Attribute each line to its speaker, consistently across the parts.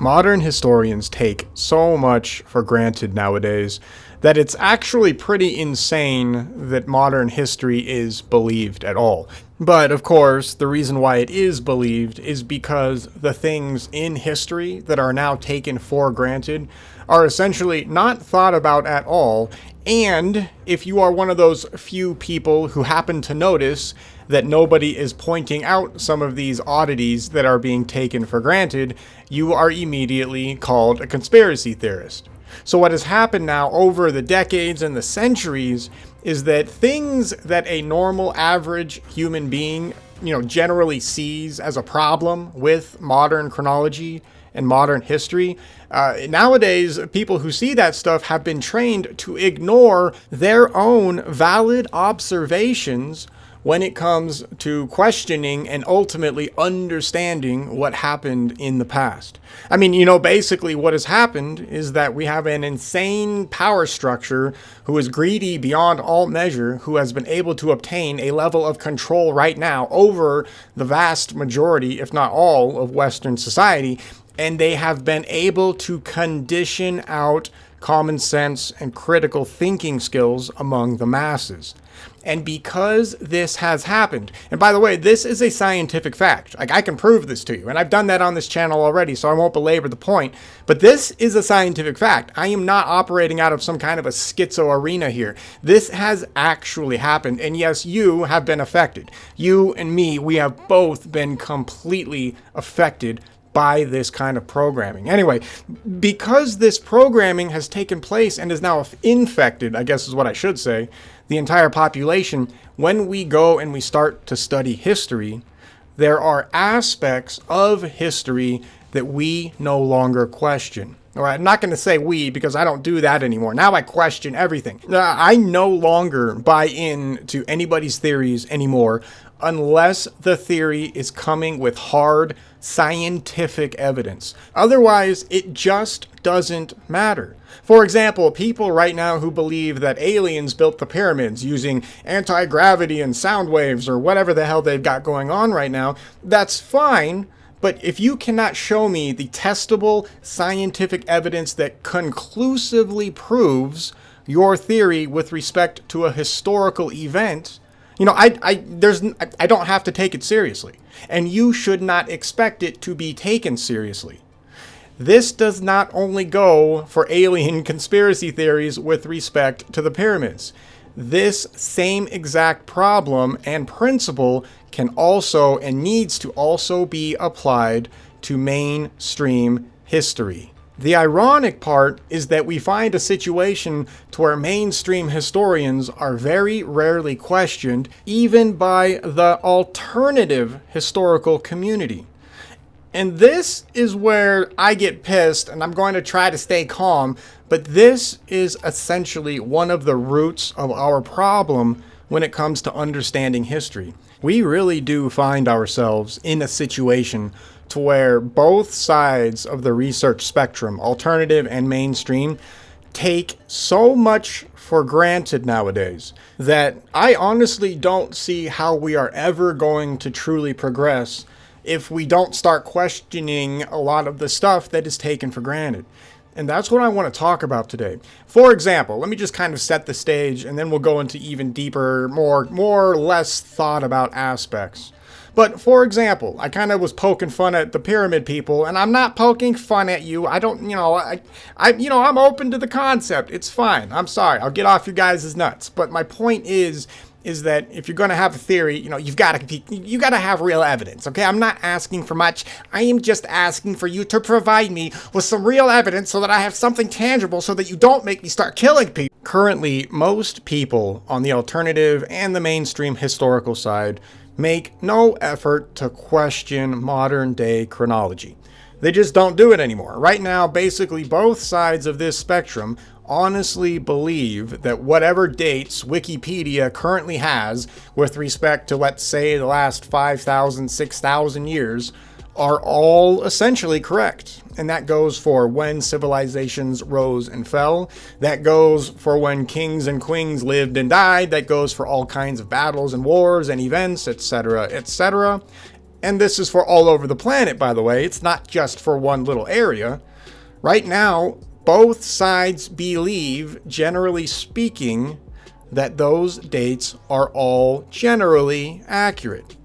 Speaker 1: Modern historians take so much for granted nowadays that it's actually pretty insane that modern history is believed at all. But of course, the reason why it is believed is because the things in history that are now taken for granted are essentially not thought about at all. And if you are one of those few people who happen to notice that nobody is pointing out some of these oddities that are being taken for granted, you are immediately called a conspiracy theorist. So what has happened now over the decades and the centuries is that things that a normal average human being, generally sees as a problem with modern chronology and modern history, nowadays people who see that stuff have been trained to ignore their own valid observations when it comes to questioning and ultimately understanding what happened in the past. I mean, basically what has happened is that we have an insane power structure who is greedy beyond all measure, who has been able to obtain a level of control right now over the vast majority, if not all, of Western society, and they have been able to condition out common sense and critical thinking skills among the masses. And because this has happened, and by the way, this is a scientific fact. I can prove this to you, and I've done that on this channel already, so I won't belabor the point. But this is a scientific fact. I am not operating out of some kind of a schizo arena here. This has actually happened, and yes, you have been affected. You and me, we have both been completely affected by this kind of programming. Anyway, because this programming has taken place and is now infected, I guess is what I should say, the entire population, when we go and we start to study history, there are aspects of history that we no longer question. All right, I'm not going to say we because I don't do that anymore. Now I question everything. I no longer buy into anybody's theories anymore unless the theory is coming with hard scientific evidence. Otherwise, it just doesn't matter. For example, people right now who believe that aliens built the pyramids using anti-gravity and sound waves or whatever the hell they've got going on right now, that's fine. But if you cannot show me the testable scientific evidence that conclusively proves your theory with respect to a historical event, I don't have to take it seriously. And you should not expect it to be taken seriously. This does not only go for alien conspiracy theories with respect to the pyramids. This same exact problem and principle can also and needs to also be applied to mainstream history. The ironic part is that we find a situation to where mainstream historians are very rarely questioned, even by the alternative historical community. And this is where I get pissed, and I'm going to try to stay calm, but this is essentially one of the roots of our problem when it comes to understanding history. We really do find ourselves in a situation to where both sides of the research spectrum, alternative and mainstream, take so much for granted nowadays that I honestly don't see how we are ever going to truly progress if we don't start questioning a lot of the stuff that is taken for granted. And that's what I want to talk about today. For example, let me just kind of set the stage and then we'll go into even deeper, more or less thought about aspects. But for example, I kind of was poking fun at the pyramid people, and I'm not poking fun at you. I don't, I'm open to the concept. It's fine. I'm sorry. I'll get off your guys' nuts. But my point is that if you're going to have a theory, you've got to have real evidence. Okay, I'm not asking for much. I am just asking for you to provide me with some real evidence so that I have something tangible, so that you don't make me start killing people. Currently, most people on the alternative and the mainstream historical side make no effort to question modern day chronology. They just don't do it anymore. Right now, basically both sides of this spectrum honestly believe that whatever dates Wikipedia currently has with respect to, let's say, the last 5,000, 6,000 years are all essentially correct. And that goes for when civilizations rose and fell. That goes for when kings and queens lived and died. That goes for all kinds of battles and wars and events, etc., etc. And this is for all over the planet, by the way. It's not just for one little area. Right now, both sides believe, generally speaking, that those dates are all generally accurate.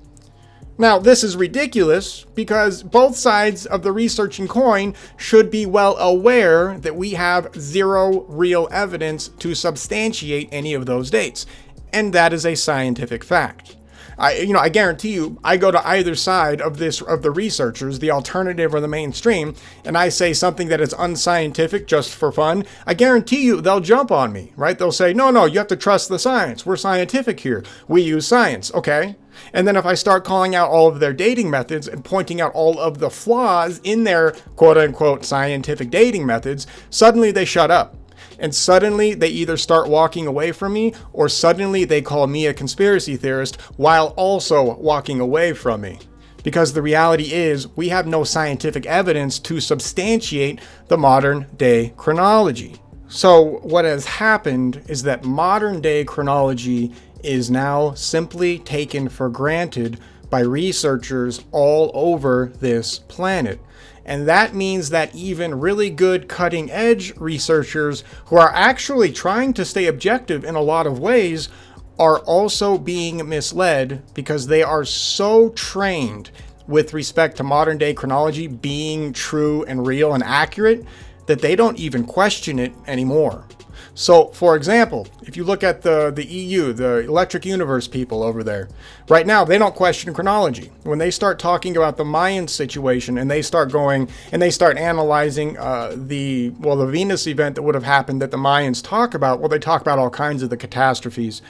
Speaker 1: Now, this is ridiculous because both sides of the researching coin should be well aware that we have zero real evidence to substantiate any of those dates. And that is a scientific fact. I guarantee you, I go to either side of the researchers, the alternative or the mainstream, and I say something that is unscientific just for fun. I guarantee you they'll jump on me, right? They'll say, no, you have to trust the science. We're scientific here. We use science, okay? And then if I start calling out all of their dating methods and pointing out all of the flaws in their quote unquote scientific dating methods, suddenly they shut up. And suddenly they either start walking away from me or suddenly they call me a conspiracy theorist while also walking away from me. Because the reality is we have no scientific evidence to substantiate the modern day chronology. So what has happened is that modern day chronology is now simply taken for granted by researchers all over this planet. And that means that even really good cutting edge researchers who are actually trying to stay objective in a lot of ways are also being misled because they are so trained with respect to modern day chronology being true and real and accurate that they don't even question it anymore. So, for example, if you look at the EU, the Electric Universe people over there, right now they don't question chronology. When they start talking about the Mayan situation and they start going and they start analyzing the Venus event that would have happened that the Mayans talk about, well, they talk about all kinds of the catastrophes.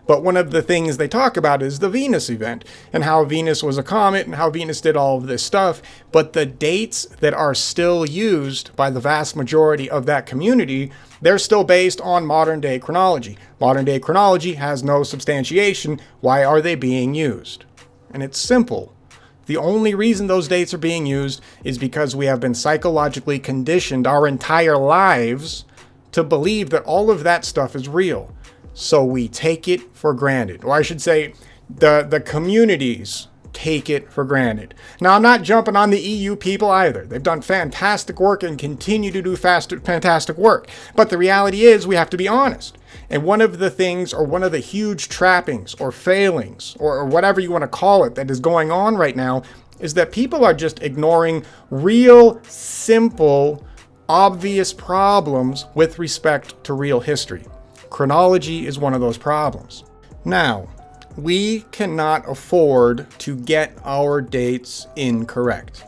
Speaker 1: But one of the things they talk about is the Venus event and how Venus was a comet and how Venus did all of this stuff. But the dates that are still used by the vast majority of that community, they're still based on modern day chronology. Modern day chronology has no substantiation. Why are they being used? And it's simple. The only reason those dates are being used is because we have been psychologically conditioned our entire lives to believe that all of that stuff is real. So we take it for granted. Or I should say, the communities take it for granted. Now, I'm not jumping on the EU people either. They've done fantastic work and continue to do fantastic work. But the reality is we have to be honest. And one of the things, or one of the huge trappings or failings, or whatever you want to call it, that is going on right now is that people are just ignoring real, simple, obvious problems with respect to real history. Chronology is one of those problems. Now, we cannot afford to get our dates incorrect.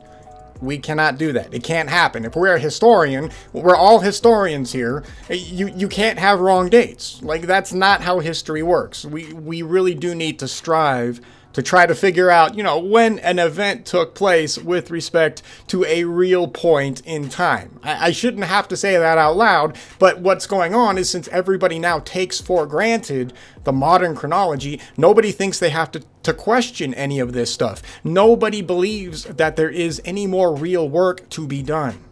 Speaker 1: We cannot do that. It can't happen. If we're a historian, we're all historians here. You can't have wrong dates. Like, that's not how history works. We really do need to strive to try to figure out, when an event took place with respect to a real point in time. I shouldn't have to say that out loud, but what's going on is since everybody now takes for granted the modern chronology, nobody thinks they have to question any of this stuff. Nobody believes that there is any more real work to be done.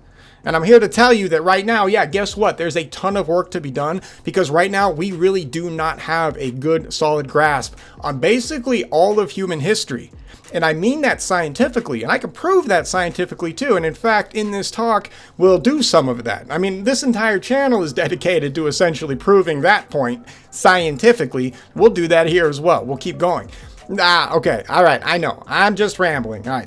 Speaker 1: And I'm here to tell you that right now, guess what? There's a ton of work to be done because right now we really do not have a good, solid grasp on basically all of human history. And I mean that scientifically, and I can prove that scientifically too. And in fact, in this talk, we'll do some of that. I mean, this entire channel is dedicated to essentially proving that point scientifically. We'll do that here as well. We'll keep going. Okay. All right. I know. I'm just rambling. All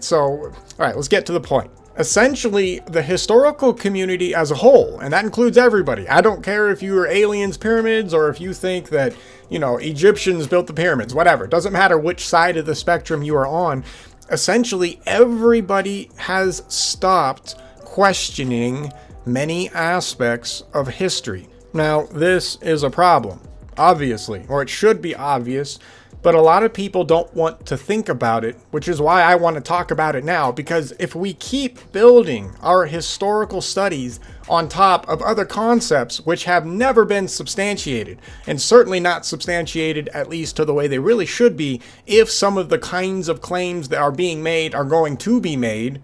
Speaker 1: right. Let's get to the point. Essentially, the historical community as a whole, and that includes everybody. I don't care if you are aliens, pyramids, or if you think that, Egyptians built the pyramids, whatever. It doesn't matter which side of the spectrum you are on. Essentially, everybody has stopped questioning many aspects of history. Now, this is a problem, obviously, or it should be obvious. But a lot of people don't want to think about it, which is why I want to talk about it now, because if we keep building our historical studies on top of other concepts which have never been substantiated, and certainly not substantiated at least to the way they really should be, if some of the kinds of claims that are being made are going to be made,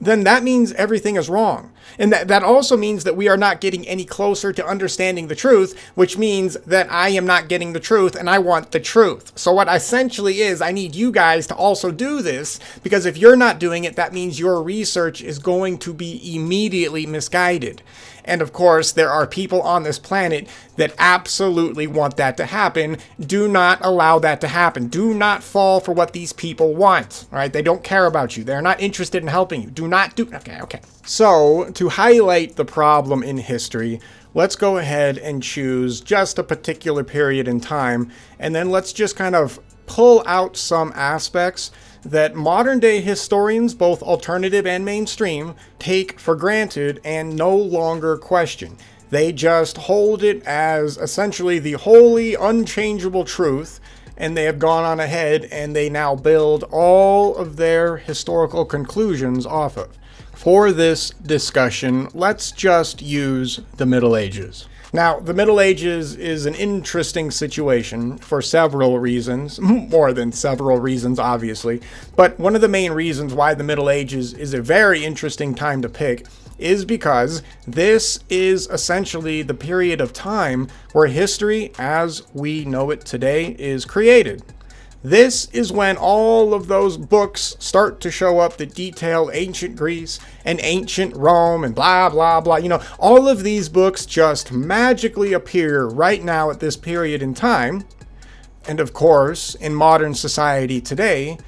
Speaker 1: then that means everything is wrong. And that also means that we are not getting any closer to understanding the truth, which means that I am not getting the truth and I want the truth. So what essentially is, I need you guys to also do this, because if you're not doing it, that means your research is going to be immediately misguided. And of course, there are people on this planet that absolutely want that to happen. Do not allow that to happen. Do not fall for what these people want, right? They don't care about you. They're not interested in helping you. Do not do... Okay. So, to highlight the problem in history, let's go ahead and choose just a particular period in time, and then let's just kind of pull out some aspects that modern day historians, both alternative and mainstream, take for granted and no longer question. They just hold it as essentially the holy, unchangeable truth, and they have gone on ahead and they now build all of their historical conclusions off of. For this discussion, let's just use the Middle Ages. Now, the Middle Ages is an interesting situation for several reasons, more than several reasons, obviously. But one of the main reasons why the Middle Ages is a very interesting time to pick is because this is essentially the period of time where history, as we know it today, is created. This is when all of those books start to show up that detail ancient Greece and ancient Rome and blah, blah, blah. You know, all of these books just magically appear right now at this period in time. And of course, in modern society today,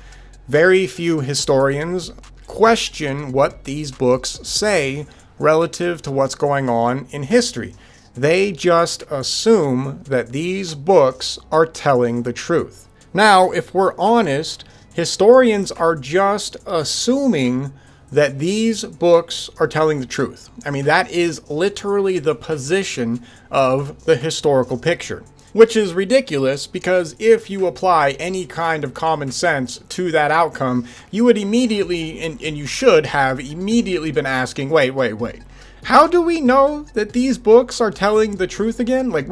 Speaker 1: very few historians question what these books say relative to what's going on in history. They just assume that these books are telling the truth. Now, if we're honest, historians are just assuming that these books are telling the truth. I mean, that is literally the position of the historical picture, which is ridiculous because if you apply any kind of common sense to that outcome, you would immediately, and you should have immediately been asking, wait. How do we know that these books are telling the truth again? Like,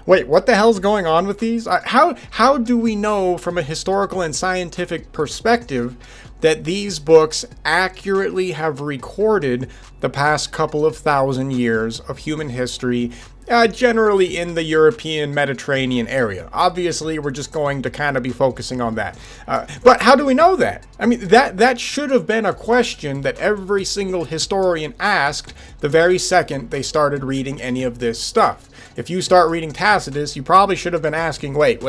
Speaker 1: wait, what the hell's going on with these? How do we know from a historical and scientific perspective that these books accurately have recorded the past couple of thousand years of human history, generally in the European Mediterranean area? Obviously, we're just going to kind of be focusing on that. But how do we know that? I mean, that should have been a question that every single historian asked the very second they started reading any of this stuff. If you start reading Tacitus, you probably should have been asking, wait.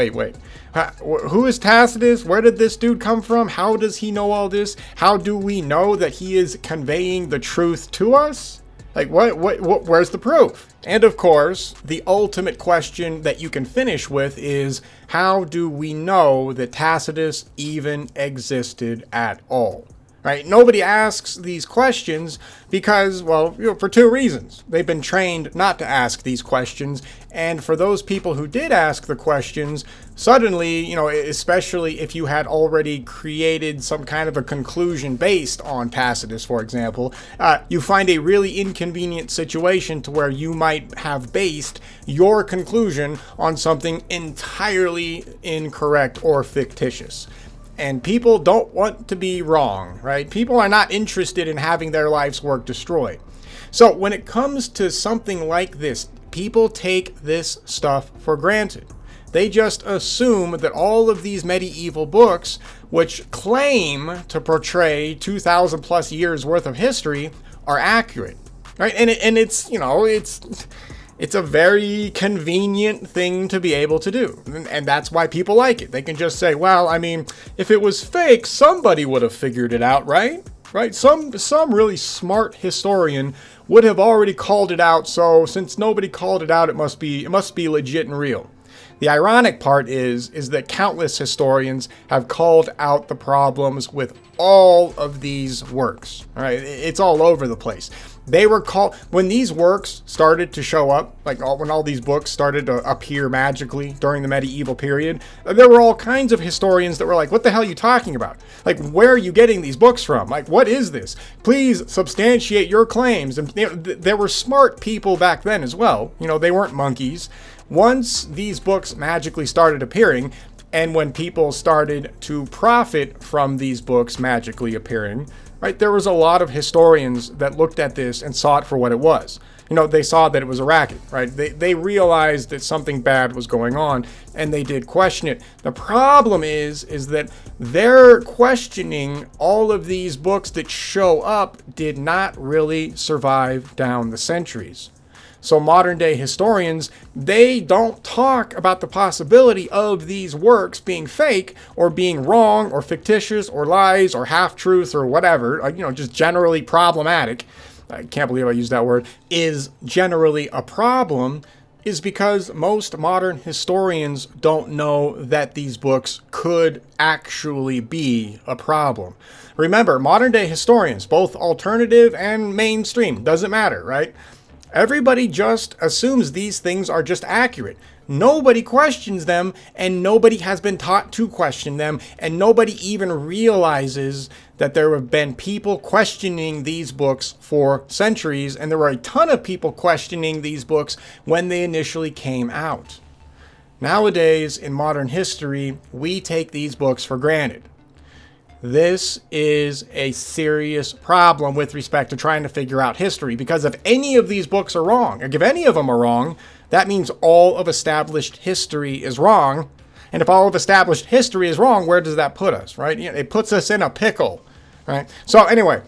Speaker 1: Who is Tacitus? Where did this dude come from? How does he know all this? How do we know that he is conveying the truth to us? Like, where's the proof? And of course, the ultimate question that you can finish with is, how do we know that Tacitus even existed at all? Right? Nobody asks these questions because, well, for two reasons. They've been trained not to ask these questions, and for those people who did ask the questions, suddenly, especially if you had already created some kind of a conclusion based on Tacitus, for example, you find a really inconvenient situation to where you might have based your conclusion on something entirely incorrect or fictitious. And people don't want to be wrong, right? People are not interested in having their life's work destroyed. So when it comes to something like this, people take this stuff for granted. They just assume that all of these medieval books, which claim to portray 2,000 plus years worth of history, are accurate, right? And it's a very convenient thing to be able to do. And that's why people like it. They can just say, well, I mean, if it was fake, somebody would have figured it out, right? Right? Some really smart historian would have already called it out. So since nobody called it out, it must be legit and real. The ironic part is that countless historians have called out the problems with all of these works. All right? It's all over the place. They were called, when these works started to show up, when all these books started to appear magically during the medieval period, there were all kinds of historians that were like, what the hell are you talking about? Like, where are you getting these books from? Like, what is this? Please substantiate your claims. And there were smart people back then as well. They weren't monkeys. Once these books magically started appearing, and when people started to profit from these books magically appearing, right? There was a lot of historians that looked at this and saw it for what it was. They saw that it was a racket, right? They realized that something bad was going on, and they did question it. The problem is that their questioning all of these books that show up did not really survive down the centuries. So modern day historians, they don't talk about the possibility of these works being fake or being wrong or fictitious or lies or half-truths or whatever, just generally problematic. I can't believe I used that word, is generally a problem, is because most modern historians don't know that these books could actually be a problem. Remember, modern day historians, both alternative and mainstream, doesn't matter, right? Everybody just assumes these things are just accurate. Nobody questions them, and nobody has been taught to question them, and nobody even realizes that there have been people questioning these books for centuries, and there were a ton of people questioning these books when they initially came out. Nowadays, in modern history, we take these books for granted. This is a serious problem with respect to trying to figure out history, because if any of these books are wrong, or if any of them are wrong, that means all of established history is wrong. And if all of established history is wrong, where does that put us, right? It puts us in a pickle, right? So anyway,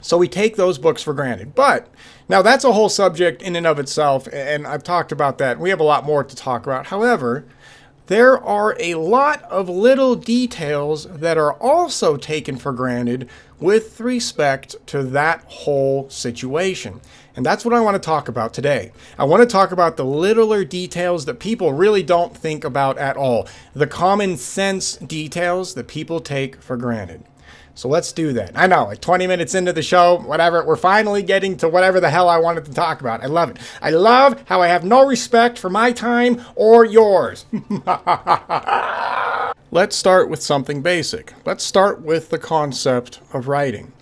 Speaker 1: so we take those books for granted. But now that's a whole subject in and of itself, and I've talked about that. We have a lot more to talk about. However, there are a lot of little details that are also taken for granted with respect to that whole situation. And that's what I want to talk about today. I want to talk about the littler details that people really don't think about at all. The common sense details that people take for granted. So let's do that. I know, like 20 minutes into the show, whatever, we're finally getting to whatever the hell I wanted to talk about. I love it. I love how I have no respect for my time or yours. Let's start with something basic. Let's start with the concept of writing.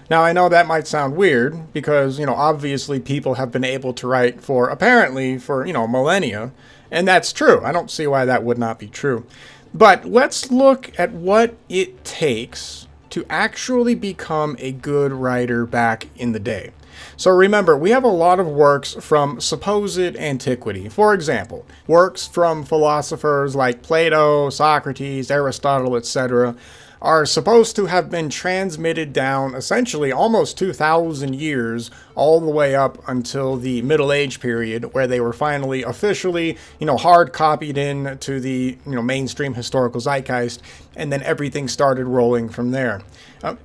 Speaker 1: Now, I know that might sound weird because, obviously people have been able to write for millennia, and that's true. I don't see why that would not be true. But let's look at what it takes to actually become a good writer back in the day. So remember, we have a lot of works from supposed antiquity. For example, works from philosophers like Plato, Socrates, Aristotle, etc. are supposed to have been transmitted down essentially almost 2,000 years all the way up until the Middle Age period, where they were finally officially, hard copied in to the, mainstream historical zeitgeist, and then everything started rolling from there.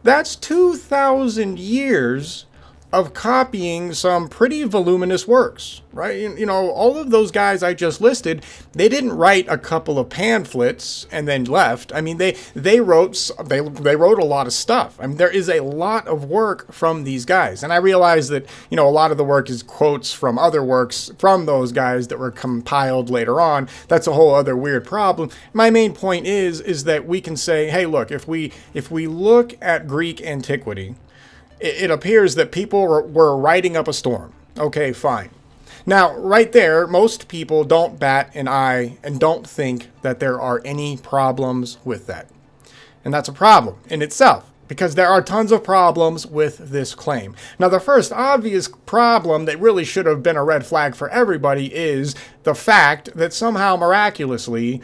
Speaker 1: That's 2,000 years of copying some pretty voluminous works, right? All of those guys I just listed, they didn't write a couple of pamphlets and then left. I mean, they wrote a lot of stuff. I mean, there is a lot of work from these guys, and I realize that a lot of the work is quotes from other works from those guys that were compiled later on. That's a whole other weird problem. My main point is that we can say, hey, look, if we look at Greek antiquity, it appears that people were writing up a storm. Okay, fine. Now, right there, most people don't bat an eye and don't think that there are any problems with that. And that's a problem in itself, because there are tons of problems with this claim. Now, the first obvious problem that really should have been a red flag for everybody is the fact that somehow miraculously,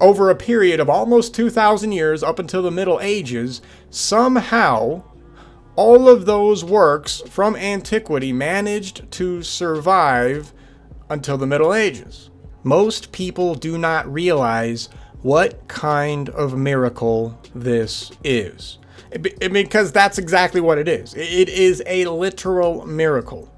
Speaker 1: over a period of almost 2,000 years up until the Middle Ages, somehow all of those works from antiquity managed to survive until the Middle Ages. Most people do not realize what kind of miracle this is. Because that's exactly what it is. It is a literal miracle.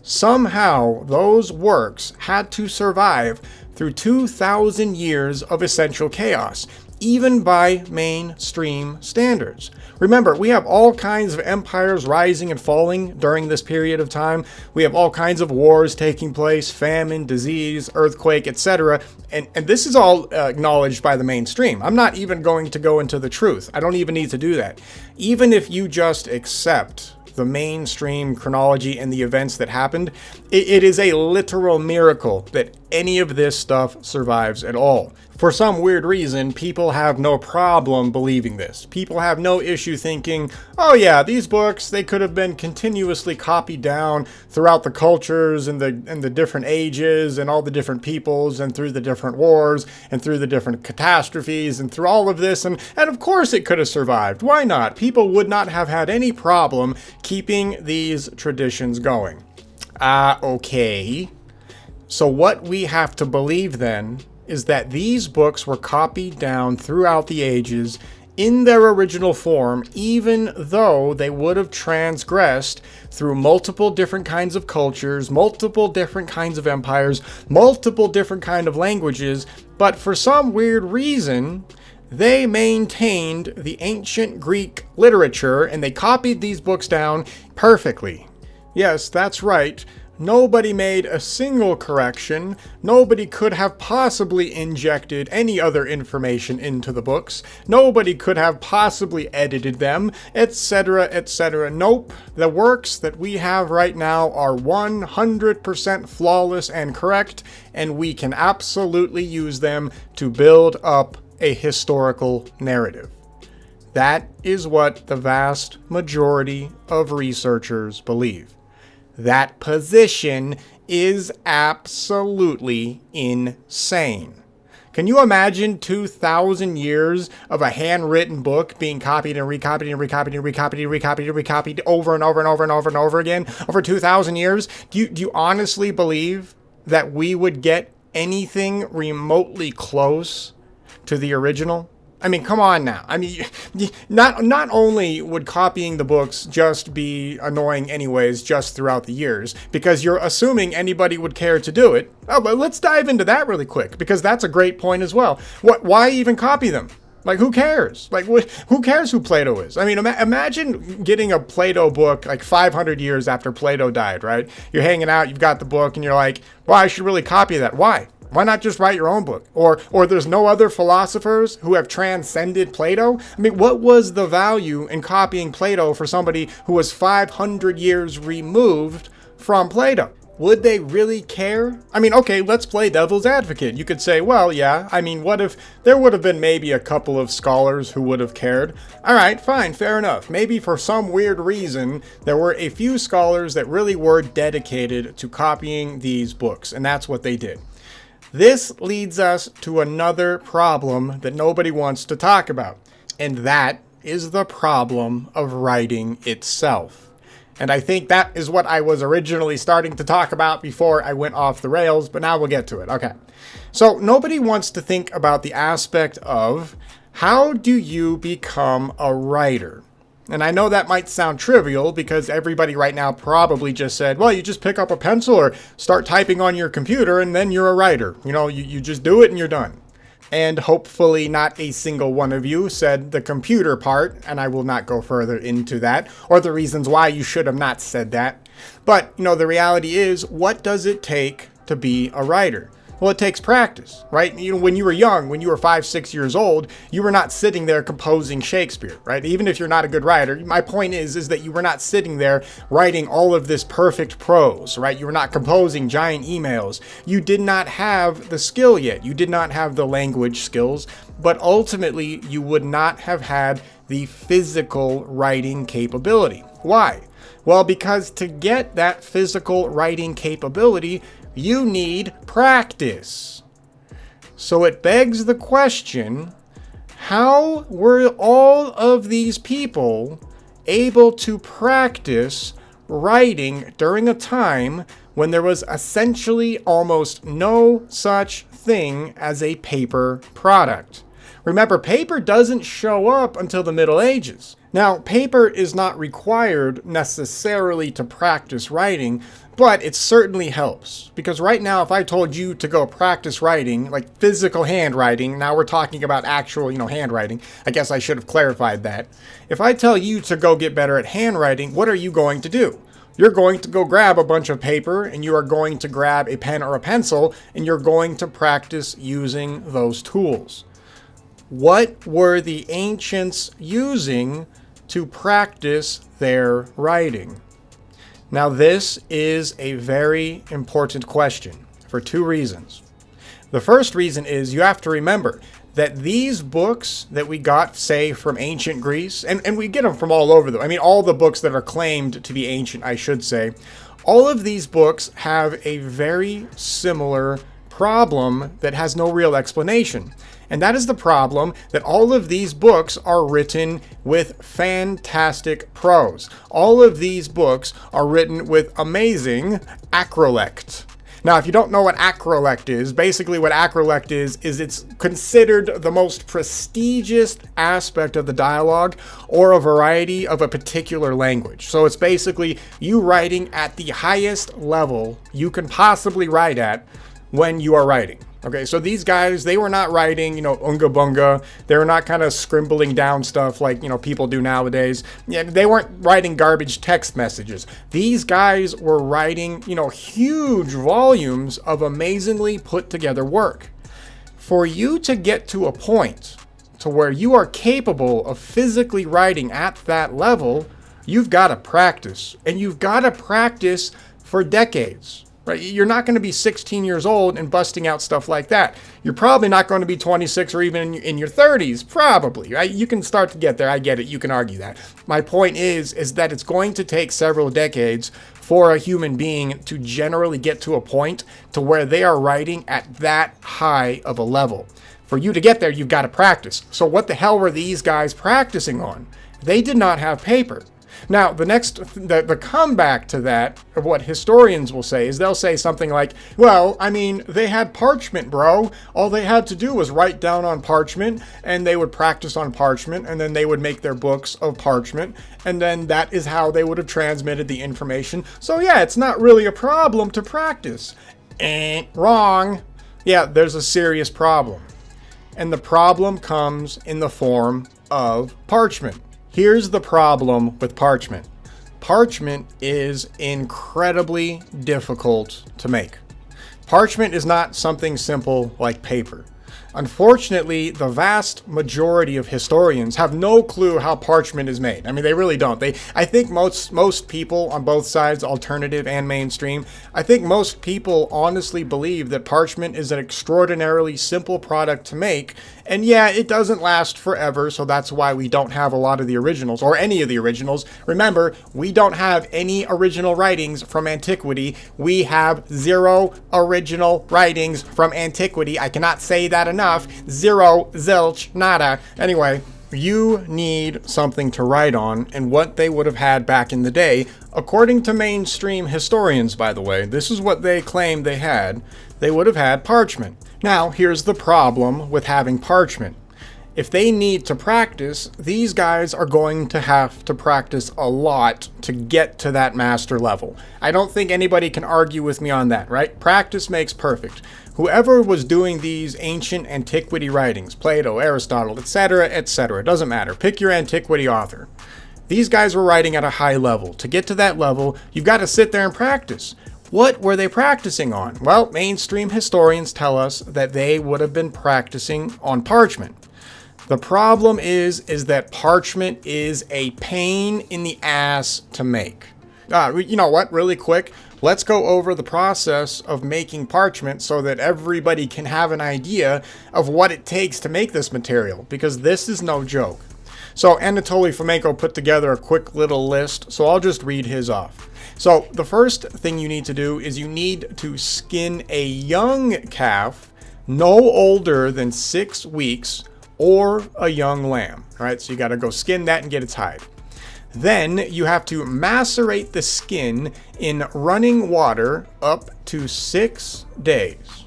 Speaker 1: Somehow, those works had to survive through 2,000 years of essential chaos, even by mainstream standards. Remember, we have all kinds of empires rising and falling during this period of time. We have all kinds of wars taking place, famine, disease, earthquake, etc. And this is all acknowledged by the mainstream. I'm not even going to go into the truth. I don't even need to do that. Even if you just accept the mainstream chronology and the events that happened, it is a literal miracle that any of this stuff survives at all. For some weird reason, people have no problem believing this. People have no issue thinking, oh yeah, these books, they could have been continuously copied down throughout the cultures and the different ages and all the different peoples and through the different wars and through the different catastrophes and through all of this. And of course it could have survived. Why not? People would not have had any problem keeping these traditions going. Okay. So what we have to believe then is that these books were copied down throughout the ages in their original form, even though they would have transgressed through multiple different kinds of cultures, multiple different kinds of empires, multiple different kinds of languages, but for some weird reason, they maintained the ancient Greek literature and they copied these books down perfectly. Yes, that's right. Nobody made a single correction. Nobody could have possibly injected any other information into the books. Nobody could have possibly edited them, etc., etc. Nope. The works that we have right now are 100% flawless and correct, and we can absolutely use them to build up a historical narrative. That is what the vast majority of researchers believe. That position is absolutely insane. Can you imagine 2,000 years of a handwritten book being copied and recopied and recopied and recopied and recopied and recopied over and over and over and over and over again over 2,000 years? Do you honestly believe that we would get anything remotely close to the original? I mean, come on now. I mean, not only would copying the books just be annoying anyways, just throughout the years, because you're assuming anybody would care to do it. Oh, but let's dive into that really quick, because that's a great point as well. Why even copy them? Like, who cares? Like, who cares who Plato is? I mean, imagine getting a Plato book like 500 years after Plato died, right? You're hanging out, you've got the book, and you're like, well, I should really copy that. Why? Why not just write your own book? Or there's no other philosophers who have transcended Plato? I mean, what was the value in copying Plato for somebody who was 500 years removed from Plato? Would they really care? I mean, okay, let's play devil's advocate. You could say, well, yeah, I mean, what if there would have been maybe a couple of scholars who would have cared? All right, fine, fair enough. Maybe for some weird reason, there were a few scholars that really were dedicated to copying these books, and that's what they did. This leads us to another problem that nobody wants to talk about, and that is the problem of writing itself. And I think that is what I was originally starting to talk about before I went off the rails, but now we'll get to it. Okay. So nobody wants to think about the aspect of how do you become a writer? And I know that might sound trivial because everybody right now probably just said, well, you just pick up a pencil or start typing on your computer and then you're a writer. You know, you just do it and you're done. And hopefully not a single one of you said the computer part, and I will not go further into that or the reasons why you should have not said that. But, you know, the reality is, what does it take to be a writer? Well, it takes practice, right? You know, when you were young, when you were 5, 6 years old, you were not sitting there composing Shakespeare, right? Even if you're not a good writer, my point is that you were not sitting there writing all of this perfect prose, right? You were not composing giant emails. You did not have the skill yet. You did not have the language skills, but ultimately you would not have had the physical writing capability. Why? Well, because to get that physical writing capability, you need practice. So it begs the question, how were all of these people able to practice writing during a time when there was essentially almost no such thing as a paper product? Remember, paper doesn't show up until the Middle Ages. Now, paper is not required necessarily to practice writing, but it certainly helps. Because right now, if I told you to go practice writing, like physical handwriting, now we're talking about actual, handwriting. I guess I should have clarified that. If I tell you to go get better at handwriting, what are you going to do? You're going to go grab a bunch of paper and you are going to grab a pen or a pencil and you're going to practice using those tools. What were the ancients using to practice their writing? Now, this is a very important question for two reasons. The first reason is you have to remember that these books that we got, say, from ancient Greece, and we get them from all over, I mean, all the books that are claimed to be ancient, I should say, all of these books have a very similar problem that has no real explanation. And that is the problem that all of these books are written with fantastic prose. All of these books are written with amazing acrolect. Now, if you don't know what acrolect is, basically what acrolect is it's considered the most prestigious aspect of the dialogue or a variety of a particular language. So it's basically you writing at the highest level you can possibly write at when you are writing. Okay, so these guys, they were not writing, unga bunga. They were not kind of scribbling down stuff like, people do nowadays. Yeah, they weren't writing garbage text messages. These guys were writing, huge volumes of amazingly put together work. For you to get to a point to where you are capable of physically writing at that level, you've got to practice. And you've got to practice for decades. Right? You're not going to be 16 years old and busting out stuff like that. You're probably not going to be 26 or even in your 30s, probably. Right? You can start to get there. I get it. You can argue that. My point is that it's going to take several decades for a human being to generally get to a point to where they are writing at that high of a level. For you to get there, you've got to practice. So what the hell were these guys practicing on? They did not have paper. Now, the comeback to that, of what historians will say, is they'll say something like, well, I mean, they had parchment, bro. All they had to do was write down on parchment, and they would practice on parchment, and then they would make their books of parchment, and then that is how they would have transmitted the information. So yeah, it's not really a problem to practice. Wrong. Yeah, there's a serious problem. And the problem comes in the form of parchment. Here's the problem with parchment. Parchment is incredibly difficult to make. Parchment is not something simple like paper. Unfortunately, the vast majority of historians have no clue how parchment is made. I mean, they really don't. I think most people on both sides, alternative and mainstream, I think most people honestly believe that parchment is an extraordinarily simple product to make. And yeah, it doesn't last forever, so that's why we don't have a lot of the originals, or any of the originals. Remember, we don't have any original writings from antiquity. We have 0 original writings from antiquity. I cannot say that enough. 0, zilch, nada. Anyway, you need something to write on, and what they would have had back in the day, according to mainstream historians, by the way, this is what they claim they had. They would have had parchment. Now, here's the problem with having parchment. If they need to practice, these guys are going to have to practice a lot to get to that master level. I don't think anybody can argue with me on that, right? Practice makes perfect. Whoever was doing these ancient antiquity writings, Plato, Aristotle, etc., it doesn't matter. Pick your antiquity author. These guys were writing at a high level. To get to that level, you've got to sit there and practice. What were they practicing on? Well, mainstream historians tell us that they would have been practicing on parchment. The problem is that parchment is a pain in the ass to make. You know what? Really quick, let's go over the process of making parchment so that everybody can have an idea of what it takes to make this material, because this is no joke. So Anatoly Fomenko put together a quick little list, so I'll just read his off. So the first thing you need to do is you need to skin a young calf no older than 6 weeks or a young lamb. All right, so you got to go skin that and get its hide. Then you have to macerate the skin in running water up to 6 days.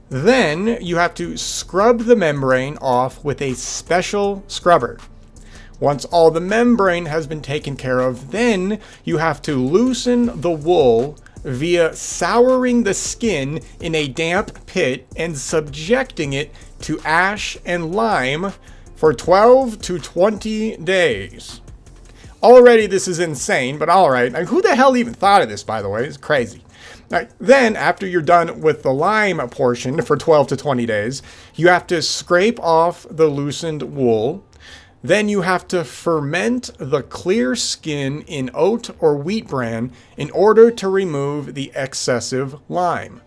Speaker 1: Then you have to scrub the membrane off with a special scrubber. Once all the membrane has been taken care of, then you have to loosen the wool via souring the skin in a damp pit and subjecting it to ash and lime for 12 to 20 days. Already this is insane, but alright. Who the hell even thought of this, by the way? It's crazy. Right. Then, after you're done with the lime portion for 12 to 20 days, you have to scrape off the loosened wool. Then you have to ferment the clear skin in oat or wheat bran in order to remove the excessive lime.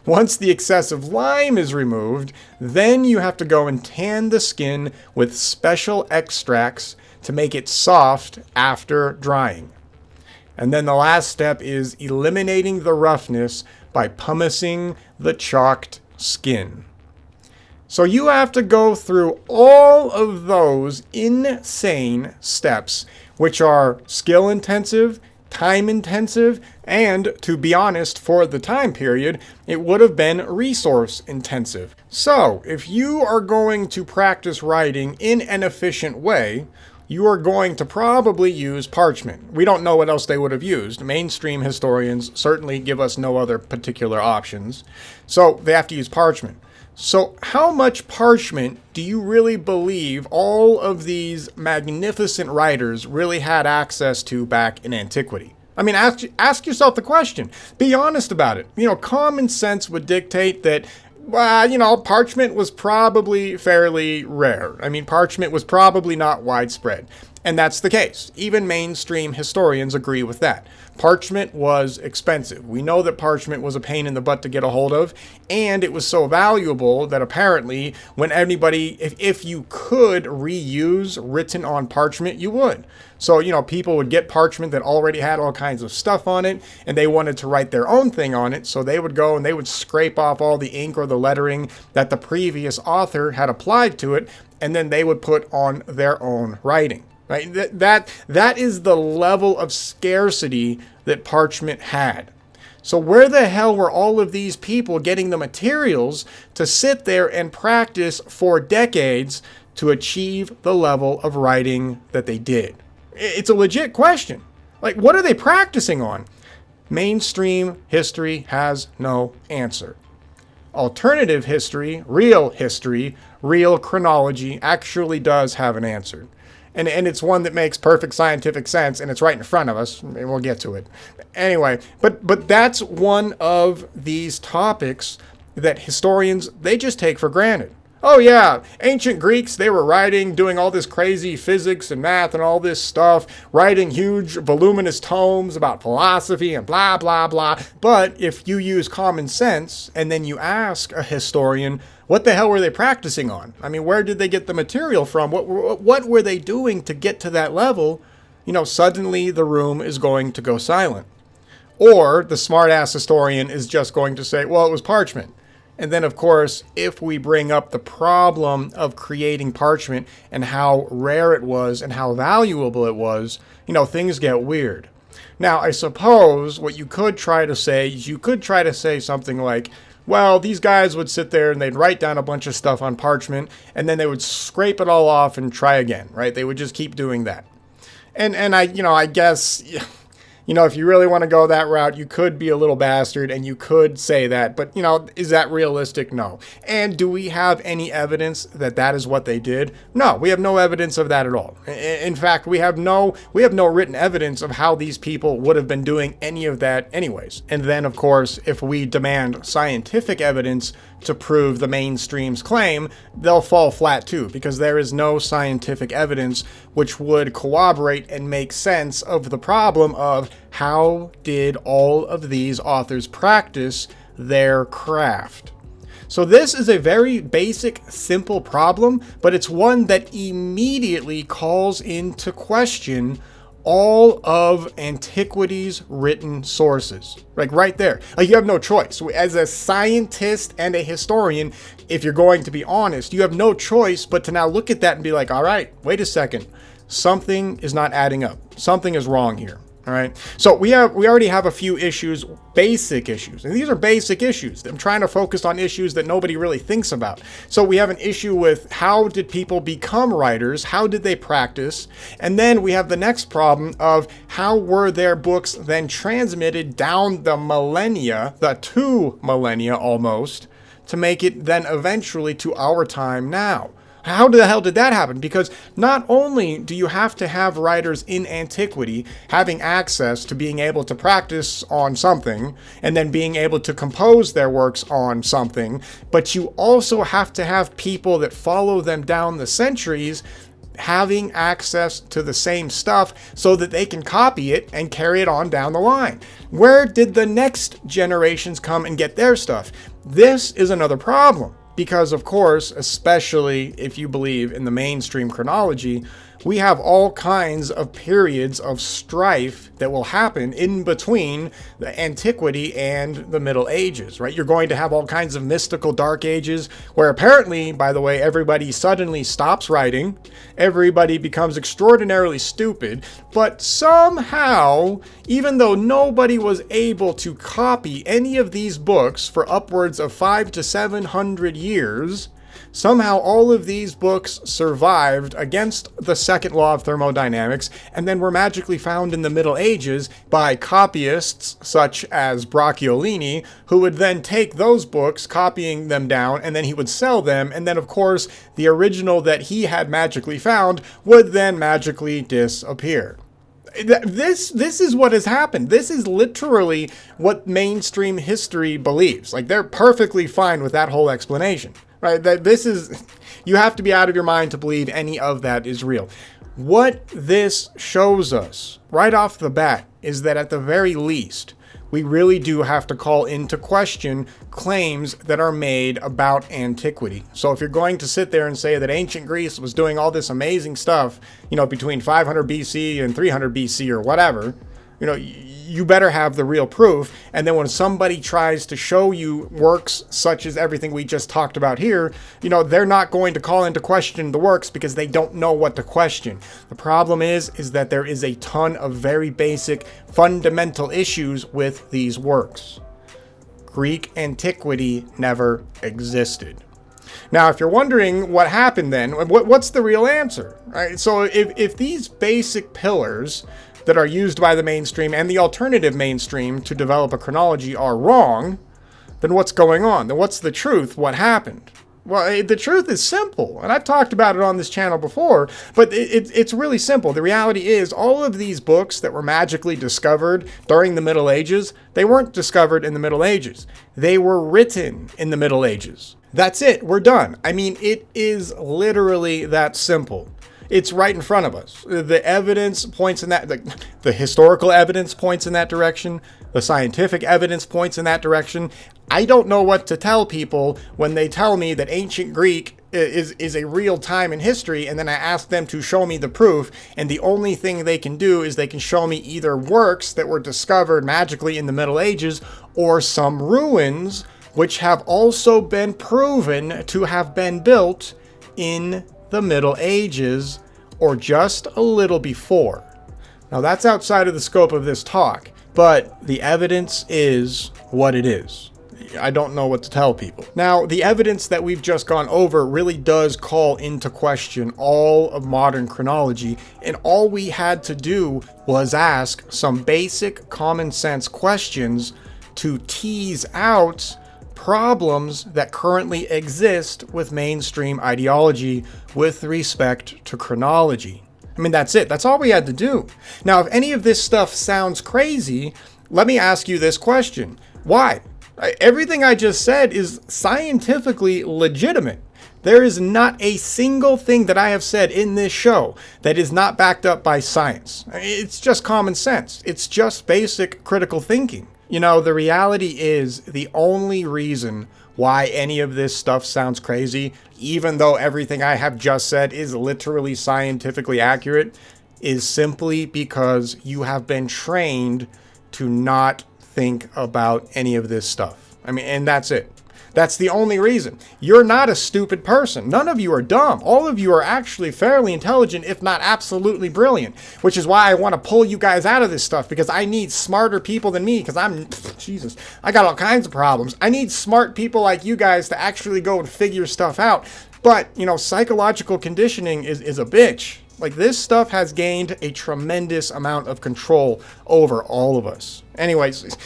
Speaker 1: Once the excessive lime is removed, then you have to go and tan the skin with special extracts to make it soft after drying. And then the last step is eliminating the roughness by pumicing the chalked skin. So you have to go through all of those insane steps, which are skill intensive, time intensive, and to be honest, for the time period, it would have been resource intensive. So if you are going to practice writing in an efficient way, you are going to probably use parchment. We don't know what else they would have used. Mainstream historians certainly give us no other particular options. So they have to use parchment. So how much parchment do you really believe all of these magnificent writers really had access to back in antiquity? I mean, ask yourself the question. Be honest about it. Common sense would dictate that, parchment was probably fairly rare. I mean, parchment was probably not widespread. And that's the case. Even mainstream historians agree with that. Parchment was expensive. We know that parchment was a pain in the butt to get a hold of, and it was so valuable that apparently when anybody, if you could reuse written on parchment, you would. So, people would get parchment that already had all kinds of stuff on it, and they wanted to write their own thing on it, so they would go and they would scrape off all the ink or the lettering that the previous author had applied to it, and then they would put on their own writing. Right? That is the level of scarcity that parchment had. So where the hell were all of these people getting the materials to sit there and practice for decades to achieve the level of writing that they did? It's a legit question. Like, what are they practicing on? Mainstream history has no answer. Alternative history, real chronology actually does have an answer. And it's one that makes perfect scientific sense, and it's right in front of us, and we'll get to it. Anyway, but that's one of these topics that historians, they just take for granted. Oh yeah, ancient Greeks, they were writing, doing all this crazy physics and math and all this stuff, writing huge voluminous tomes about philosophy and blah, blah, blah. But if you use common sense and then you ask a historian, what the hell were they practicing on? I mean, where did they get the material from? What were they doing to get to that level? Suddenly the room is going to go silent. Or the smart-ass historian is just going to say, well, it was parchment. And then, of course, if we bring up the problem of creating parchment and how rare it was and how valuable it was, things get weird. Now, I suppose what you could try to say is you could try to say something like, well, these guys would sit there and they'd write down a bunch of stuff on parchment and then they would scrape it all off and try again, right? They would just keep doing that. And I guess, if you really want to go that route, you could be a little bastard and you could say that. But, is that realistic? No. And do we have any evidence that that is what they did? No, we have no evidence of that at all. In fact, we have no written evidence of how these people would have been doing any of that anyways. And then, of course, if we demand scientific evidence to prove the mainstream's claim, they'll fall flat too, because there is no scientific evidence which would corroborate and make sense of the problem of how did all of these authors practice their craft. So this is a very basic, simple problem, but it's one that immediately calls into question all of antiquity's written sources. Like right there. Like you have no choice. As a scientist and a historian, if you're going to be honest, you have no choice but to now look at that and be like, all right, wait a second. Something is not adding up. Something is wrong here. All right. So we already have a few issues, basic issues. And these are basic issues. I'm trying to focus on issues that nobody really thinks about. So we have an issue with how did people become writers? How did they practice? And then we have the next problem of how were their books then transmitted down the millennia, the 2 millennia almost, to make it then eventually to our time now. How the hell did that happen? Because not only do you have to have writers in antiquity having access to being able to practice on something and then being able to compose their works on something, but you also have to have people that follow them down the centuries having access to the same stuff so that they can copy it and carry it on down the line. Where did the next generations come and get their stuff? This is another problem because, of course, especially if you believe in the mainstream chronology, we have all kinds of periods of strife that will happen in between the antiquity and the Middle Ages, right? You're going to have all kinds of mystical dark ages where apparently, by the way, everybody suddenly stops writing, everybody becomes extraordinarily stupid, but somehow, even though nobody was able to copy any of these books for upwards of 500 to 700 years, somehow all of these books survived against the second law of thermodynamics and then were magically found in the Middle Ages by copyists such as Bracciolini, who would then take those books, copying them down, and then he would sell them, and then of course the original that he had magically found would then magically disappear. This is what has happened. This is literally what mainstream history believes. Like, they're perfectly fine with that whole explanation, right? That this is, you have to be out of your mind to believe any of that is real. What this shows us right off the bat is that at the very least, we really do have to call into question claims that are made about antiquity. So if you're going to sit there and say that ancient Greece was doing all this amazing stuff, between 500 BC and 300 BC or whatever, you better have the real proof. And then when somebody tries to show you works such as everything we just talked about here, they're not going to call into question the works because they don't know what to question. The problem is that there is a ton of very basic fundamental issues with these works. Greek antiquity never existed. Now, if you're wondering what happened then, what's the real answer? Right? So if these basic pillars that are used by the mainstream and the alternative mainstream to develop a chronology are wrong, then what's going on? Then what's the truth? What happened? Well, the truth is simple, and I've talked about it on this channel before, but it's really simple. The reality is all of these books that were magically discovered during the Middle Ages, they weren't discovered in the Middle Ages. They were written in the Middle Ages. That's it. We're done. I mean, it is literally that simple. It's right in front of us. The evidence points in that, the historical evidence points in that direction. The scientific evidence points in that direction. I don't know what to tell people when they tell me that ancient Greek is a real time in history, and then I ask them to show me the proof, and the only thing they can do is they can show me either works that were discovered magically in the Middle Ages or some ruins which have also been proven to have been built in the Middle Ages, or just a little before. Now that's outside of the scope of this talk, but the evidence is what it is. I don't know what to tell people. Now, the evidence that we've just gone over really does call into question all of modern chronology, and all we had to do was ask some basic common sense questions to tease out problems that currently exist with mainstream ideology with respect to chronology. I mean, that's it. That's all we had to do. Now, if any of this stuff sounds crazy, let me ask you this question. Why? Everything I just said is scientifically legitimate. There is not a single thing that I have said in this show that is not backed up by science. It's just common sense. It's just basic critical thinking. The reality is the only reason why any of this stuff sounds crazy, even though everything I have just said is literally scientifically accurate, is simply because you have been trained to not think about any of this stuff. I mean, and that's it. That's the only reason. You're not a stupid person. None of you are dumb. All of you are actually fairly intelligent, if not absolutely brilliant, which is why I want to pull you guys out of this stuff, because I need smarter people than me, because I got all kinds of problems. I need smart people like you guys to actually go and figure stuff out. But, psychological conditioning is a bitch. Like, this stuff has gained a tremendous amount of control over all of us. Anyways,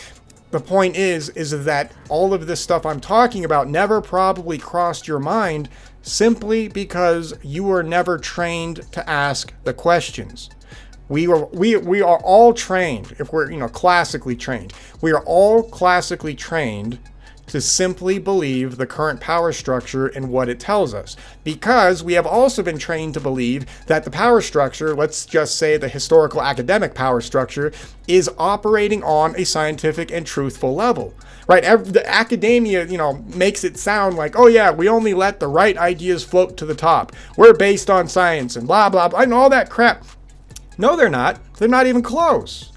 Speaker 1: the point is that all of this stuff I'm talking about never probably crossed your mind simply because you were never trained to ask the questions. We are all trained, if we're classically trained. We are all classically trained to simply believe the current power structure and what it tells us. Because we have also been trained to believe that the power structure, let's just say the historical academic power structure, is operating on a scientific and truthful level. Right? The academia, makes it sound like, oh yeah, we only let the right ideas float to the top. We're based on science and blah, blah, blah, and all that crap. No, they're not. They're not even close.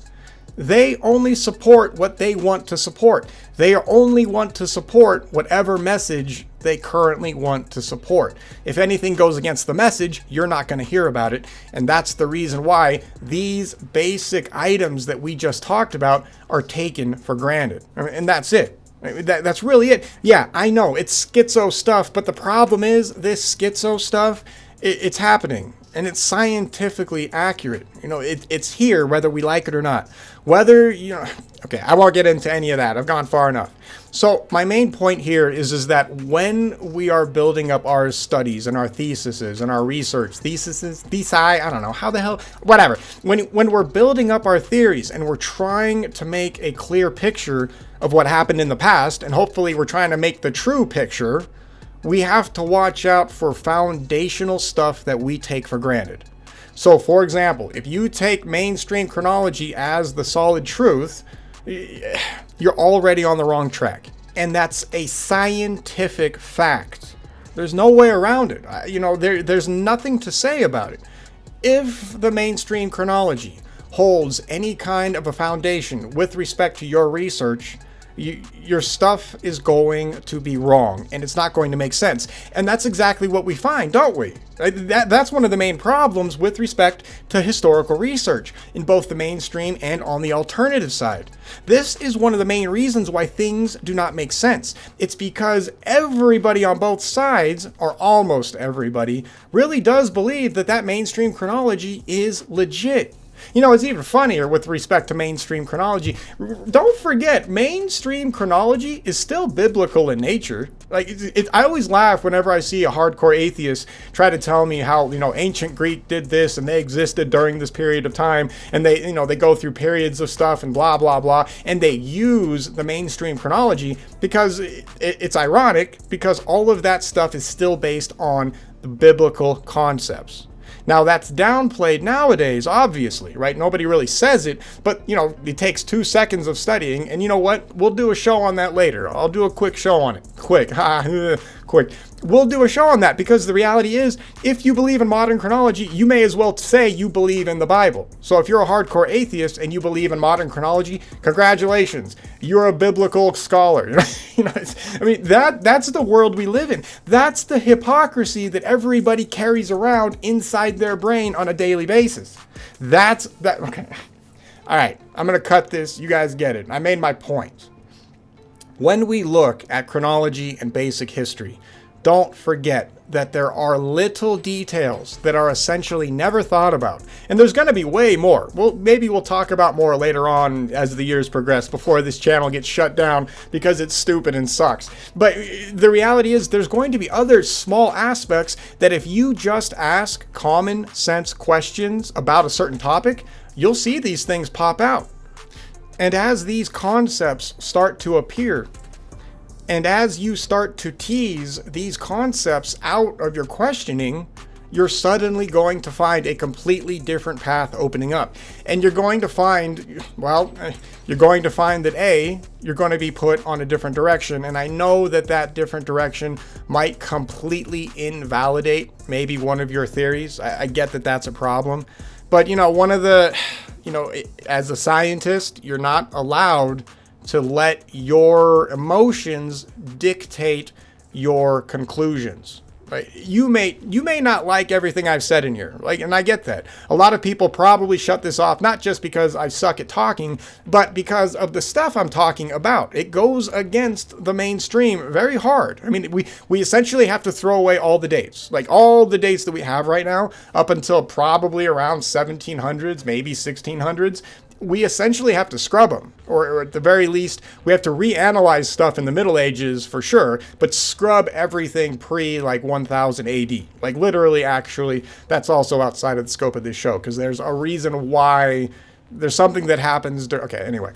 Speaker 1: They only support what they want to support. They only want to support whatever message they currently want to support. If anything goes against the message, you're not going to hear about it. And that's the reason why these basic items that we just talked about are taken for granted. And that's it. That's really it. Yeah, I know it's schizo stuff, but the problem is this schizo stuff, it's happening. And it's scientifically accurate. It's here whether we like it or not. Okay, I won't get into any of that. I've gone far enough. So my main point here is that when we are building up our studies and our theses and our research, thesi, I don't know, how the hell, whatever. When we're building up our theories and we're trying to make a clear picture of what happened in the past, and hopefully we're trying to make the true picture, we have to watch out for foundational stuff that we take for granted. So, for example, if you take mainstream chronology as the solid truth, you're already on the wrong track. And that's a scientific fact. There's no way around it. There's nothing to say about it. If the mainstream chronology holds any kind of a foundation with respect to your research, your stuff is going to be wrong, and it's not going to make sense. And that's exactly what we find, don't we? That's one of the main problems with respect to historical research in both the mainstream and on the alternative side. This is one of the main reasons why things do not make sense. It's because everybody on both sides, or almost everybody, really does believe that mainstream chronology is legit. It's even funnier with respect to mainstream chronology. Don't forget, mainstream chronology is still biblical in nature. I always laugh whenever I see a hardcore atheist try to tell me how, ancient Greek did this and they existed during this period of time, and they go through periods of stuff and blah, blah, blah, and they use the mainstream chronology because it's ironic because all of that stuff is still based on the biblical concepts. Now, that's downplayed nowadays, obviously, right? Nobody really says it, but, it takes 2 seconds of studying, and you know what? We'll do a show on that later. I'll do a quick show on it. Quick. We'll do a show on that because the reality is, if you believe in modern chronology, you may as well say you believe in the Bible. So if you're a hardcore atheist and you believe in modern chronology, congratulations. You're a biblical scholar. That's the world we live in. That's the hypocrisy that everybody carries around inside their brain on a daily basis. Okay. All right, I'm going to cut this. You guys get it. I made my point. When we look at chronology and basic history, don't forget that there are little details that are essentially never thought about. And there's going to be way more. Well, maybe we'll talk about more later on as the years progress before this channel gets shut down because it's stupid and sucks. But the reality is there's going to be other small aspects that if you just ask common sense questions about a certain topic, you'll see these things pop out. And as these concepts start to appear, and as you start to tease these concepts out of your questioning, you're suddenly going to find a completely different path opening up. And you're going to find that you're going to be put on a different direction. And I know that different direction might completely invalidate maybe one of your theories. I get that that's a problem. But, as a scientist, you're not allowed to let your emotions dictate your conclusions. Right? You may not like everything I've said in here, and I get that. A lot of people probably shut this off, not just because I suck at talking, but because of the stuff I'm talking about. It goes against the mainstream very hard. We essentially have to throw away all the dates, all the dates that we have right now, up until probably around 1700s, maybe 1600s. We essentially have to scrub them, or at the very least, we have to reanalyze stuff in the Middle Ages for sure, but scrub everything pre 1000 AD. Literally, actually, that's also outside of the scope of this show, because there's a reason why there's something that happens. Okay, anyway.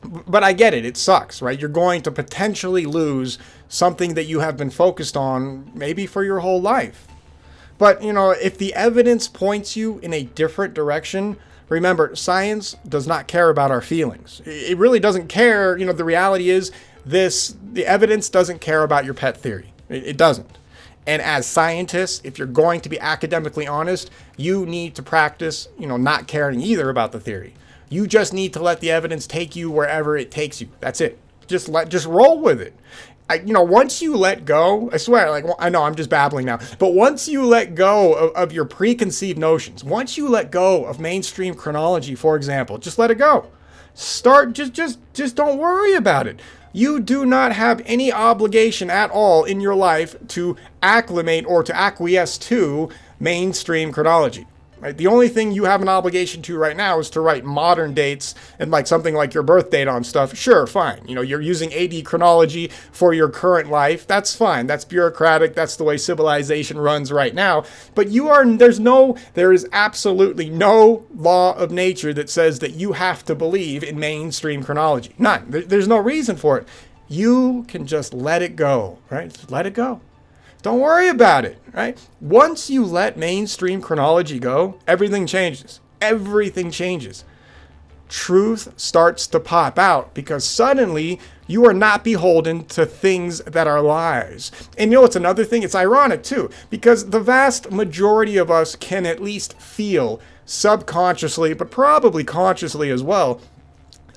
Speaker 1: But I get it. It sucks, right? You're going to potentially lose something that you have been focused on maybe for your whole life. But, if the evidence points you in a different direction, remember, science does not care about our feelings. It really doesn't care. The reality is the evidence doesn't care about your pet theory. It doesn't. And as scientists, if you're going to be academically honest, you need to practice, not caring either about the theory. You just need to let the evidence take you wherever it takes you. That's it. Just roll with it. Once you let go, I swear, I know I'm just babbling now, but once you let go of your preconceived notions, once you let go of mainstream chronology, for example, just let it go. Just don't worry about it. You do not have any obligation at all in your life to acclimate or to acquiesce to mainstream chronology. Right? The only thing you have an obligation to right now is to write modern dates and something like your birth date on stuff. Sure, fine. You're using AD chronology for your current life. That's fine. That's bureaucratic. That's the way civilization runs right now. But there is absolutely no law of nature that says that you have to believe in mainstream chronology. None. There's no reason for it. You can just let it go, right? Just let it go. Don't worry about it, right? Once you let mainstream chronology go, everything changes. Everything changes. Truth starts to pop out because suddenly you are not beholden to things that are lies. And it's another thing? It's ironic too, because the vast majority of us can at least feel subconsciously, but probably consciously as well,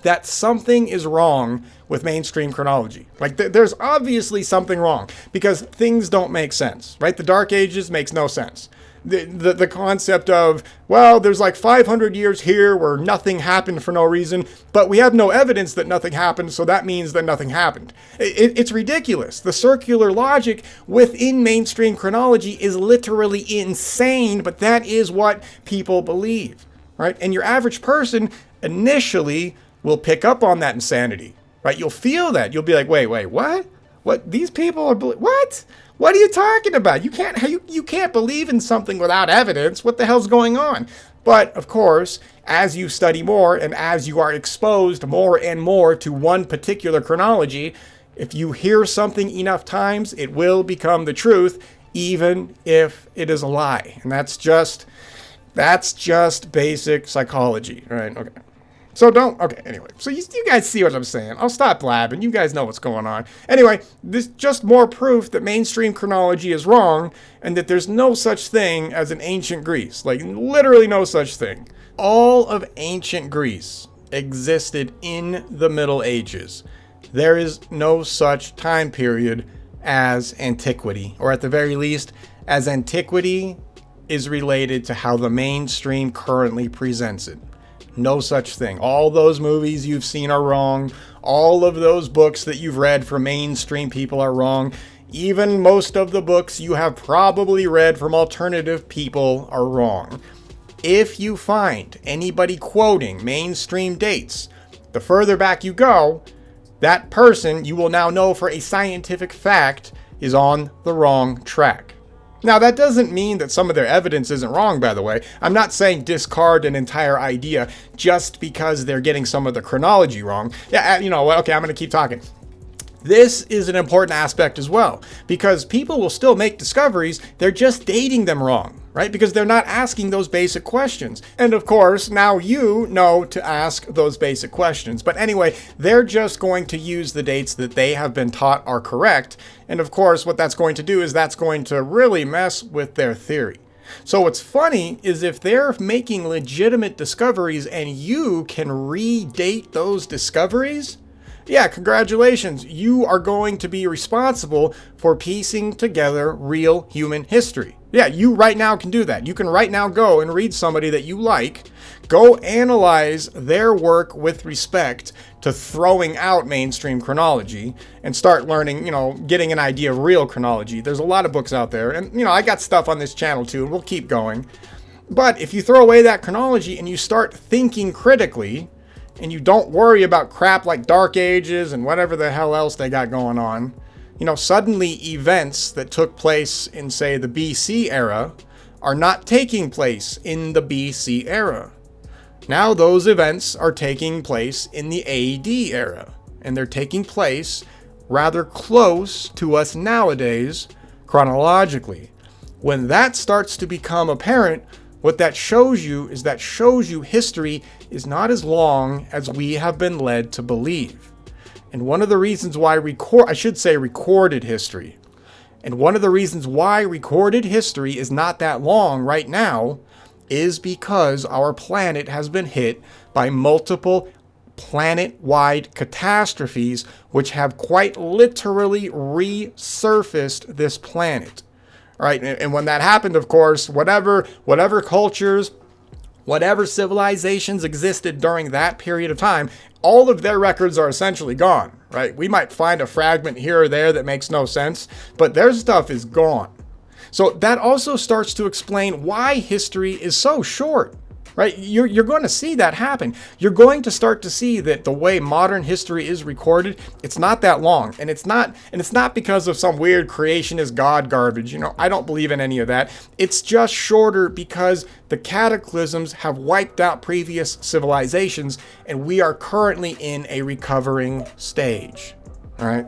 Speaker 1: that something is wrong with mainstream chronology. There's obviously something wrong because things don't make sense, right? The Dark Ages makes no sense. The concept of, there's 500 years here where nothing happened for no reason, but we have no evidence that nothing happened, so that means that nothing happened. It's ridiculous. The circular logic within mainstream chronology is literally insane, but that is what people believe, right? And your average person initially will pick up on that insanity, right? You'll feel that. You'll be like, wait, what? What? These people are, what? What are you talking about? You can't believe in something without evidence. What the hell's going on? But of course, as you study more and as you are exposed more and more to one particular chronology, if you hear something enough times, it will become the truth, even if it is a lie. And that's just basic psychology, right? Okay. So anyway. So you guys see what I'm saying. I'll stop blabbing. You guys know what's going on. Anyway, this just more proof that mainstream chronology is wrong and that there's no such thing as an ancient Greece. Literally no such thing. All of ancient Greece existed in the Middle Ages. There is no such time period as antiquity, or at the very least, as antiquity is related to how the mainstream currently presents it. No such thing. All those movies you've seen are wrong. All of those books that you've read from mainstream people are wrong. Even most of the books you have probably read from alternative people are wrong. If you find anybody quoting mainstream dates, the further back you go, that person you will now know for a scientific fact is on the wrong track. Now, that doesn't mean that some of their evidence isn't wrong, by the way. I'm not saying discard an entire idea just because they're getting some of the chronology wrong. Yeah, you know what? Okay, I'm going to keep talking. This is an important aspect as well, because people will still make discoveries, they're just dating them wrong, right? Because they're not asking those basic questions. And of course, now you know to ask those basic questions. But anyway, they're just going to use the dates that they have been taught are correct. And of course, what that's going to do is that's going to really mess with their theory. So what's funny is if they're making legitimate discoveries and you can redate those discoveries, yeah, congratulations. You are going to be responsible for piecing together real human history. Yeah, you right now can do that. You can right now go and read somebody that you like, go analyze their work with respect to throwing out mainstream chronology and start learning, getting an idea of real chronology. There's a lot of books out there. And, I got stuff on this channel too, and we'll keep going. But if you throw away that chronology and you start thinking critically, and you don't worry about crap like Dark Ages and whatever the hell else they got going on, suddenly events that took place in, say, the BC era are not taking place in the BC era. Now those events are taking place in the AD era, and they're taking place rather close to us nowadays chronologically. When that starts to become apparent, what that shows you is history is not as long as we have been led to believe. And one of the reasons why recorded history. And one of the reasons why recorded history is not that long right now is because our planet has been hit by multiple planet-wide catastrophes which have quite literally resurfaced this planet. All right, and when that happened, of course, whatever cultures, whatever civilizations existed during that period of time, all of their records are essentially gone, right? We might find a fragment here or there that makes no sense, but their stuff is gone. So that also starts to explain why history is so short, right? You're going to see that happen. You're going to start to see that the way modern history is recorded, it's not that long. And it's not because of some weird creationist God garbage. I don't believe in any of that. It's just shorter because the cataclysms have wiped out previous civilizations, and we are currently in a recovering stage. All right.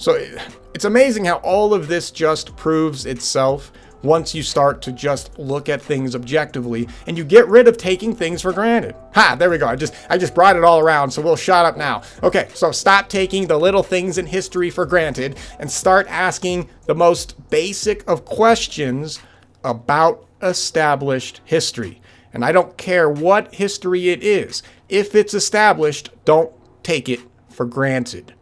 Speaker 1: So it's amazing how all of this just proves itself once you start to just look at things objectively and you get rid of taking things for granted. There we go. I just brought it all around, so we'll shut up now. Okay, so stop taking the little things in history for granted and start asking the most basic of questions about established history. And I don't care what history it is. If it's established, don't take it for granted.